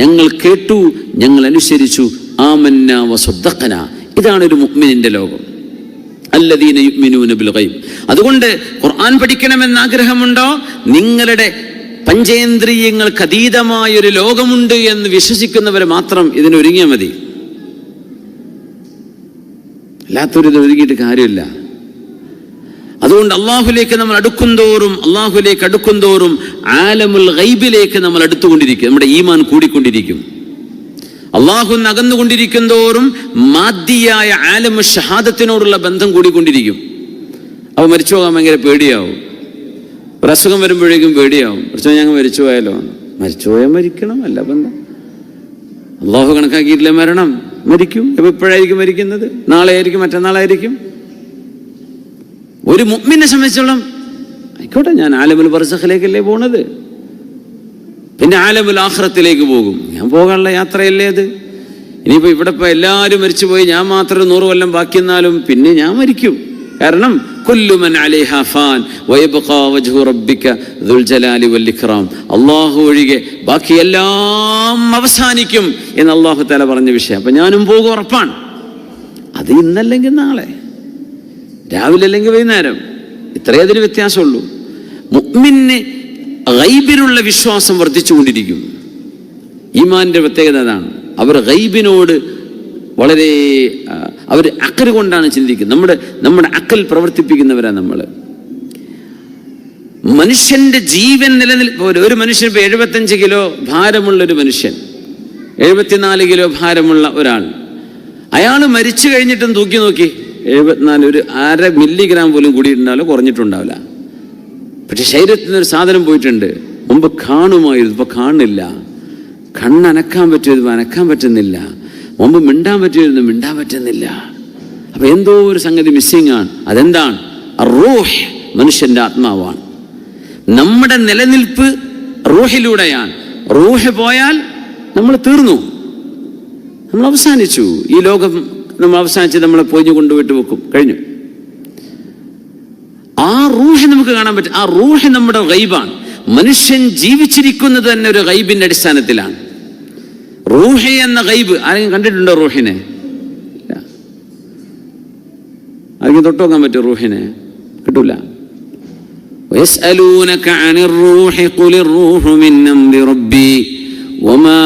ഞങ്ങൾ കേട്ടു, ഞങ്ങൾ അനുസരിച്ചു. ആമന്ന വസദ്ദഖന. ഇതാണ് ഒരു മുഅ്മിനിന്റെ ലോകം. അല്ലദീന യുഅ്മിനൂന ബിൽ ഗൈബ്. അതുകൊണ്ട് ഖുർആൻ പഠിക്കണമെന്ന് ആഗ്രഹമുണ്ടോ? നിങ്ങളുടെ പഞ്ചേന്ദ്രിയങ്ങൾക്ക് അതീതമായൊരു ലോകമുണ്ട് എന്ന് വിശ്വസിക്കുന്നവർ മാത്രം ഇതിനൊരുങ്ങിയാൽ മതി. അല്ലാത്തൊരു ഒരുങ്ങിയിട്ട് കാര്യമില്ല. അതുകൊണ്ട് അള്ളാഹുലേക്ക് നമ്മൾ അടുക്കും തോറും ആലമുൽ ഗൈബിലേക്ക് നമ്മൾ അടുത്തുകൊണ്ടിരിക്കും. നമ്മുടെ ഈമാൻ കൂടിക്കൊണ്ടിരിക്കും. അള്ളാഹു അകന്നുകൊണ്ടിരിക്കും തോറും മാദിയായ ആലമു ഷഹാദത്തിനോടുള്ള ബന്ധം കൂടിക്കൊണ്ടിരിക്കും. അവ മരിച്ചു പോകാൻ ഭയങ്കര പേടിയാവും. ഒരു അസുഖം വരുമ്പോഴേക്കും പേടിയാവും. കുറച്ച് ഞങ്ങൾ മരിച്ചു പോയാലോ? മരിച്ചു പോയാൽ മരിക്കണം, അല്ല ബന്ധം. അള്ളാഹു കണക്കാക്കിയിട്ടില്ല മരണം. മരിക്കും. എപ്പോഴായിരിക്കും മരിക്കുന്നത്? നാളെ ആയിരിക്കും, മറ്റന്നാളായിരിക്കും. ഒരു മുഅ്മിനെ സംബന്ധിച്ചോളം ആയിക്കോട്ടെ, ഞാൻ ആലമുൽ ബർസഖിലേക്കല്ലേ പോണത്, പിന്നെ ആലമുൽ ആഖിറത്തിലേക്ക് പോകും. ഞാൻ പോകാനുള്ള യാത്രയല്ലേ അത്. ഇനിയിപ്പോൾ ഇവിടെ ഇപ്പോൾ എല്ലാവരും മരിച്ചുപോയി, ഞാൻ മാത്രം 100 കൊല്ലം ബാക്കി എന്നാലും പിന്നെ ഞാൻ മരിക്കും. കാരണം കുല്ലു മൻ അലൈഹാ ഫാൻ വയബ്ഖാ വജ്ഹു റബ്ബിക ദുൽ ജലാലി വൽ ഇക്റാം. അല്ലാഹു ഒഴികെ ബാക്കി എല്ലാം അവസാനിക്കും എന്ന് അല്ലാഹു തആല പറഞ്ഞ വിഷയം. അപ്പം ഞാനും പോകും, ഉറപ്പാണ്. അത് ഇന്നല്ലെങ്കിൽ നാളെ, രാവിലെ അല്ലെങ്കിൽ വൈകുന്നേരം, ഇത്രയേ അതിന് വ്യത്യാസമുള്ളൂ. മുഅ്മിന് ഗൈബിലുള്ള വിശ്വാസം വർദ്ധിച്ചുകൊണ്ടിരിക്കും. ഈമാന്റെ പ്രത്യേകത അതാണ്. അവർ ഗൈബിനോട് വളരെ അവർ അക്കൽ കൊണ്ടാണ് ചിന്തിക്കുന്നത്. നമ്മുടെ അക്കൽ പ്രവർത്തിപ്പിക്കുന്നവരാണ് നമ്മൾ. മനുഷ്യന്റെ ജീവൻ ഒരു മനുഷ്യൻ ഇപ്പോൾ 75 കിലോ ഭാരമുള്ളൊരു മനുഷ്യൻ, 74 കിലോ ഭാരമുള്ള ഒരാൾ, അയാൾ മരിച്ചു കഴിഞ്ഞിട്ടും തൂക്കി നോക്കി 74, ഒരു 1/2 മില്ലിഗ്രാം പോലും കൂടിയിട്ടുണ്ടാവില്ല, കുറഞ്ഞിട്ടുണ്ടാവില്ല. പക്ഷെ ശരീരത്തിൽ നിന്നൊരു സാധനം പോയിട്ടുണ്ട്. മുമ്പ് കാണുമായിരുന്നു, ഇപ്പൊ കാണില്ല. കണ്ണനക്കാൻ പറ്റുമായിരുന്നു, അനക്കാൻ പറ്റുന്നില്ല. മുമ്പ് മിണ്ടാൻ പറ്റുമായിരുന്നു, മിണ്ടാൻ പറ്റുന്നില്ല. അപ്പൊ എന്തോ ഒരു സംഗതി മിസ്സിംഗ് ആണ്. അതെന്താണ്? റൂഹ്, മനുഷ്യന്റെ ആത്മാവാണ്. നമ്മുടെ നിലനിൽപ്പ് റൂഹിലൂടെയാണ്. റൂഹ് പോയാൽ നമ്മൾ തീർന്നു, നമ്മൾ അവസാനിച്ചു. ഈ ലോകം നമ്മൾ അവസാനിച്ച് നമ്മളെ പൊഞ്ഞു കൊണ്ടുപോയിട്ട് വെക്കും, കഴിഞ്ഞു. ആ റൂഹ് നമുക്ക് കാണാൻ പറ്റും. ആ റൂഹ് നമ്മുടെ ഗൈബാണ്. മനുഷ്യൻ ജീവിച്ചിരിക്കുന്നത് തന്നെ ഒരു ഗൈബിന്റെ അടിസ്ഥാനത്തിലാണ്. റൂഹ് എന്ന ഗൈബ് ആരെങ്കിലും കണ്ടിട്ടുണ്ടോ? റൂഹിനെ ആരെങ്കിലും തൊട്ടുനോക്കാൻ പറ്റുമോ? റൂഹിനെ കിട്ടൂല. وَيَسْأَلُونَكَ عَنِ الرُّوحِ قُلِ الرُّوحُ مِنْ أَمْرِ رَبِّي وَمَا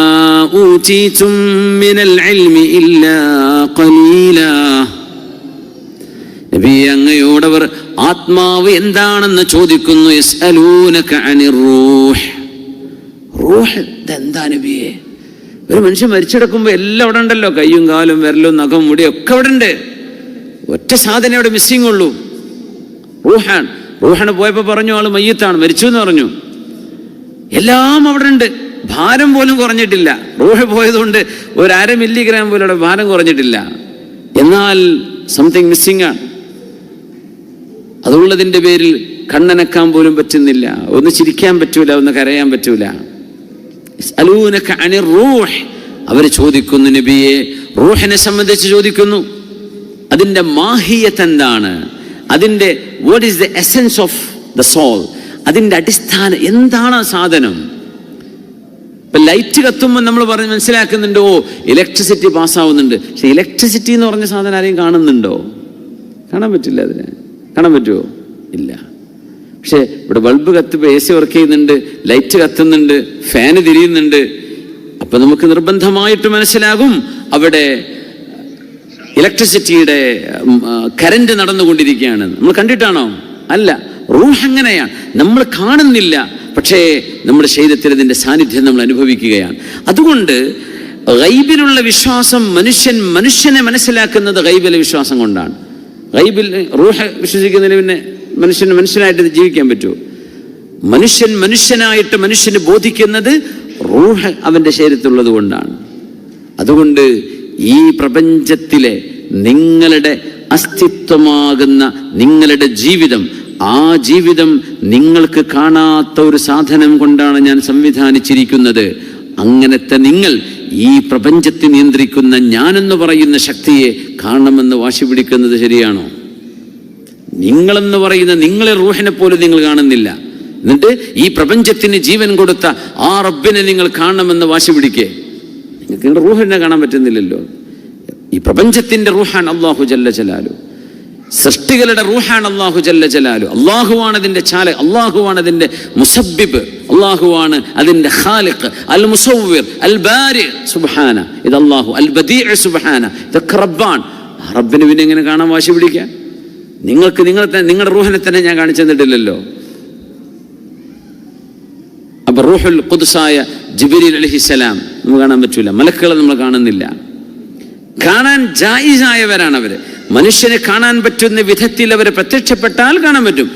أُوتِيتُم مِّنَ الْعِلْمِ إِلَّا قَلِيلًا. നബിയെ, അങ്ങയോടവർ ആത്മാവ് എന്താണെന്ന് ചോദിക്കുന്നു. യസ്അലൂനക അനിർ റൂഹ്. റൂഹ് എന്താ നബിയെ? ഒരു മനുഷ്യൻ മരിച്ചെടുക്കുമ്പോൾ എല്ലാം അവിടെ ഉണ്ടല്ലോ, കയ്യും കാലും വിരലും നഖം മുടി ഒക്കെ അവിടെ ഉണ്ട്. ഒറ്റ സാധനം അവിടെ മിസ്സിംഗ് ഉള്ളൂ, റൂഹാണ്. റൂഹാണ് പോയപ്പോൾ പറഞ്ഞു ആള് മയ്യത്താണ്, മരിച്ചു എന്ന് പറഞ്ഞു. എല്ലാം അവിടെ ഉണ്ട്, ഭാരം പോലും കുറഞ്ഞിട്ടില്ല. റൂഹ് പോയതുകൊണ്ട് ഒരു 1/2 മില്ലിഗ്രാം പോലും അവിടെ ഭാരം കുറഞ്ഞിട്ടില്ല. എന്നാൽ സംതിങ് മിസ്സിംഗ് ആണ്. അതുള്ളതിൻ്റെ പേരിൽ കണ്ണനക്കാൻ പോലും പറ്റുന്നില്ല, ഒന്ന് ചിരിക്കാൻ പറ്റൂല, ഒന്ന് കരയാൻ പറ്റൂല. അവർ ചോദിക്കുന്നു നബിയെ, റൂഹിനെ സംബന്ധിച്ച് ചോദിക്കുന്നു. അതിൻ്റെ മാഹിയത്ത് എന്താണ്? അതിൻ്റെ what is the essence of the soul? അതിൻ്റെ അടിസ്ഥാനം എന്താണ്? ആ സാധനം ഇപ്പൊ ലൈറ്റ് കത്തുമ്പോൾ നമ്മൾ പറഞ്ഞ് മനസ്സിലാക്കുന്നുണ്ടോ? ഇലക്ട്രിസിറ്റി പാസ്സാവുന്നുണ്ട്. പക്ഷെ ഇലക്ട്രിസിറ്റി എന്ന് പറഞ്ഞ സാധനം ആരെയും കാണുന്നുണ്ടോ? കാണാൻ പറ്റില്ല. അതിനെ കാണാൻ പറ്റുമോ? ഇല്ല. പക്ഷെ ഇവിടെ ബൾബ് കത്തുമ്പോൾ AC വർക്ക് ചെയ്യുന്നുണ്ട്, ലൈറ്റ് കത്തുന്നുണ്ട്, ഫാന് തിരിയുന്നുണ്ട്. അപ്പൊ നമുക്ക് നിർബന്ധമായിട്ട് മനസ്സിലാകും അവിടെ ഇലക്ട്രിസിറ്റിയുടെ കറന്റ് നടന്നുകൊണ്ടിരിക്കുകയാണ്. നമ്മൾ കണ്ടിട്ടാണോ? അല്ല. റൂഹ് അങ്ങനെയാണ്, നമ്മൾ കാണുന്നില്ല, പക്ഷേ നമ്മുടെ ശരീരത്തിൽ ഇതിന്റെ സാന്നിധ്യം നമ്മൾ അനുഭവിക്കുകയാണ്. അതുകൊണ്ട് ഗൈബിലുള്ള വിശ്വാസം, മനുഷ്യനെ മനസ്സിലാക്കുന്നത് ഗൈബിലെ വിശ്വാസം കൊണ്ടാണ്. ഗൈബിൽ റൂഹ് വിശ്വസിക്കുന്നതിന് പിന്നെ മനുഷ്യനായിട്ട് ജീവിക്കാൻ പറ്റുമോ? മനുഷ്യനായിട്ട് മനുഷ്യന് ബോധിക്കുന്നത് റൂഹ് അവന്റെ ശരീരത്തിലുള്ളത് കൊണ്ടാണ്. അതുകൊണ്ട് ഈ പ്രപഞ്ചത്തിലെ നിങ്ങളുടെ അസ്തിത്വമാകുന്ന നിങ്ങളുടെ ജീവിതം, ആ ജീവിതം നിങ്ങൾക്ക് കാണാത്ത ഒരു സാധനം കൊണ്ടാണ് ഞാൻ സംവിധാനിച്ചിരിക്കുന്നത്. അങ്ങനത്തെ നിങ്ങൾ ഈ പ്രപഞ്ചത്തെ നിയന്ത്രിക്കുന്ന ഞാനെന്ന് പറയുന്ന ശക്തിയെ കാണണമെന്ന് വാശി പിടിക്കുന്നത് ശരിയാണോ? നിങ്ങളെന്ന് പറയുന്ന നിങ്ങളെ റൂഹിനെ പോലും നിങ്ങൾ കാണുന്നില്ല. എന്നിട്ട് ഈ പ്രപഞ്ചത്തിന് ജീവൻ കൊടുത്ത ആ റബ്ബിനെ നിങ്ങൾ കാണണമെന്ന് വാശി പിടിക്കേ. നിങ്ങൾക്ക് നിങ്ങളുടെ റൂഹിനെ കാണാൻ പറ്റുന്നില്ലല്ലോ. ഈ പ്രപഞ്ചത്തിന്റെ റൂഹാൻ അല്ലാഹു ജല്ല ജലാലു, സൃഷ്ടികളുടെ റൂഹാൻ അല്ലാഹു ജല്ല ജലാലു. അല്ലാഹുവാണ് അതിന്റെ ചാലക്, അല്ലാഹുവാണ് അതിന്റെ മുസബ്ബിബ്, അല്ലാഹുവാണ് അതിന്റെ ഖാലിഖ്, അൽ മുസവ്വിർ, അൽ ബാരി സുബ്ഹാന. ഇത് അല്ലാഹു അൽ ബദീഉ സുബ്ഹാന. ഇതൊക്കെ റബ്ബാൻ. ആ റബ്ബിനെ പിന്നെ എങ്ങനെ കാണാൻ വാശി പിടിക്കാൻ? നിങ്ങൾക്ക് നിങ്ങളുടെ റൂഹിനെ തന്നെ ഞാൻ കാണിച്ചു തന്നിട്ടില്ലല്ലോ. അപ്പൊ റൂഹുൽ ഖുദ്സായ ജിബ്രീൽ അലൈഹിസ്സലാം നമുക്ക് കാണാൻ പറ്റൂല. മലക്കുകളെ നമ്മൾ കാണുന്നില്ല. കാണാൻ ജായിസായവരാണ് അവര്. മനുഷ്യനെ കാണാൻ പറ്റുന്ന വിധത്തിൽ അവരെ പ്രത്യക്ഷപ്പെട്ടാൽ കാണാൻ പറ്റും.